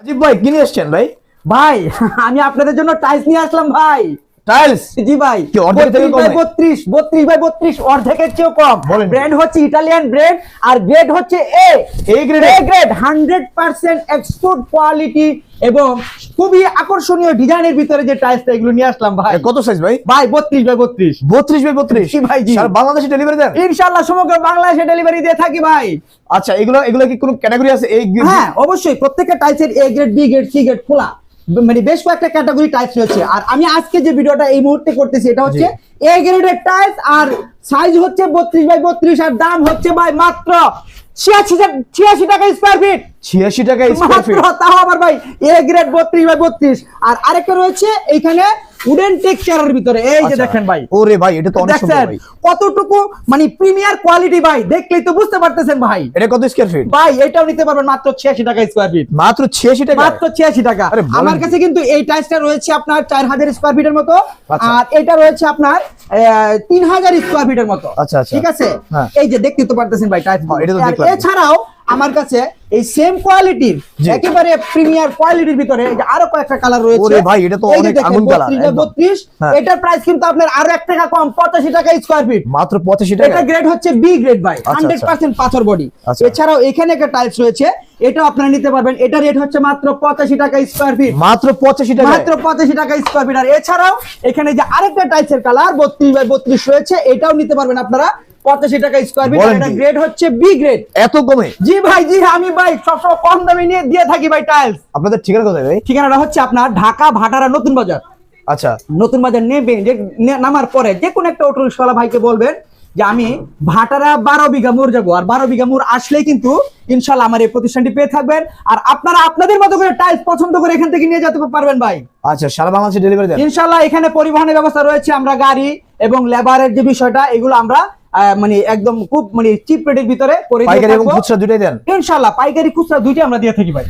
রাজীব ভাই কি নিয়ে এসছেন ভাই? ভাই আমি আপনাদের জন্য টাইলস নিয়ে আসলাম ভাই। টাইলস? জি ভাই, কি অর্ধেক থেকে কম? 32 বাই 32 অর্ধেকের চেয়েও কম। বলেন। ব্র্যান্ড হচ্ছে ইটালিয়ান ব্র্যান্ড আর গ্রেড হচ্ছে এ গ্রেড 100% এক্সপোর্ট কোয়ালিটি এবং খুবই আকর্ষণীয় ডিজাইনের ভিতরে যে টাইলসটা এগুলো নিয়ে আসলাম ভাই। কত সাইজ ভাই? ভাই 32 বাই 32। 32 বাই 32? জি ভাই, জি। সারা বাংলাদেশে ডেলিভারি দেন? ইনশাআল্লাহ সমগ্র বাংলাদেশে ডেলিভারি দিয়ে থাকি ভাই। আচ্ছা, এগুলো কি কোনো ক্যাটাগরি আছে? এই হ্যাঁ অবশ্যই, প্রত্যেকটা টাইলসের A grade, B grade, C grade খোলা, মানে বেশ কয়েকটা ক্যাটাগরি টাইলস রয়েছে। আর আমি আজকে যে ভিডিওটা এই মুহূর্তে করতেছি এটা হচ্ছে এ গ্রেডের টাইলস আর সাইজ হচ্ছে 32 বাই 32 আর দাম হচ্ছে ভাই মাত্র 86 টাকা স্কয়ার ফিট। 86 টাকা স্কয়ার ফিট? মাত্র, তাও আবার ভাই এ গ্রেড 32 বাই 32। আর আরেকটা রয়েছে এইখানে উডেন টেক্সচারের ভিতরে, এই যে দেখেন ভাই। ওরে ভাই, এটা তো অনেক সুন্দর দেখছেন ভাই। কতটুকু মানে প্রিমিয়ার কোয়ালিটি ভাই, দেখলেই তো বুঝতে পারতেছেন ভাই। এটা কত স্কয়ার ফিট ভাই এটাও নিতে পারবেন মাত্র 86 টাকা স্কয়ার ফিট। মাত্র 86 টাকা? মাত্র 86 টাকা। আরে বলেন আমার কি? কাছে কিন্তু এই টাইলসটা রয়েছে আপনার 4000 স্কয়ার ফিটের মতো, আচ্ছা। আর এটা রয়েছে আপনার 3000 স্কয়ার ফিটের মতো। আচ্ছা, আচ্ছা। ঠিক আছে, হ্যাঁ। এই যে দেখতে তো পারতেছেন ভাই টাইলস। হ্যাঁ, এটা তো আর দেখলাম। এছাড়াও আমার কাছে এই সেম কোয়ালিটির জি। একেবারে প্রিমিয়ার কোয়ালিটির ভিতরে এই যে আরো কয়েকটা কালার রয়েছে। ওরে ভাই, এটা তো এই যে অনেক দেখেন, আগুন কালার 32 বাই একদম। 32। হ্যাঁ। এটার প্রাইস কিন্তু আপনার আরো 1 টাকা কম, 85 টাকা স্কয়ার ফিট। মাত্র 85 টাকা? এটা গ্রেড হচ্ছে বি গ্রেড ভাই, আচ্ছা, 100% পাথর বডি। আচ্ছা। এছাড়াও এখানে একটা টাইলস রয়েছে, এটাও আপনারা নিতে পারবেন। এটা রেট হচ্ছে মাত্র 85 টাকা স্কয়ার ফিট। মাত্র 85 টাকা? মাত্র 85 টাকা স্কয়ার ফিট। আর এছাড়াও এখানে যে আরেকটা টাইলসের কালার 32 বাই 32 রয়েছে, এটাও নিতে পারবেন আপনারা 85 টাকা স্কয়ার ফিট। বলেন এটা কি? গ্রেড হচ্ছে বি গ্রেড। এত কমে? জি ভাই, জি আমি ভাই সবসময় কম দামে নিয়ে দিয়ে থাকি ভাই টাইলস। আপনাদের ঠিকানা কোথায় ভাই? ঠিকানাটা হচ্ছে আপনার ঢাকা ভাটারা নতুন বাজার। আচ্ছা। নতুন বাজার নেবেন, যে নামার পরে যে কোনো একটা অটো রিকশাওয়ালা ভাইকে বলবেন যে আমি ভাটারা 12 বিঘা মোড় যাবো, আর 12 বিঘা মোড় আসলেই কিন্তু ইনশাল্লাহ আমার এই প্রতিষ্ঠানটি পেয়ে থাকবেন। আর আপনারা আপনাদের মতো করে টাইলস পছন্দ করে এখান থেকে নিয়ে যেতে পারবেন ভাই। আচ্ছা, সারা বাংলাদেশে ডেলিভারি দেন? ইনশাল্লাহ এখানে পরিবহনের ব্যবস্থা রয়েছে। আমরা গাড়ি এবং লেবারের যে বিষয়টা, এগুলো আমরা মানে একদম খুব মানে চিপ রেটের ভিতরে করে দিয়ে পাইকারি এবং থাকবো। খুচরা দুটাই দেন? ইনশাল্লাহ পাইকারি খুচরা দুইটাই আমরা দিয়ে থাকি ভাই।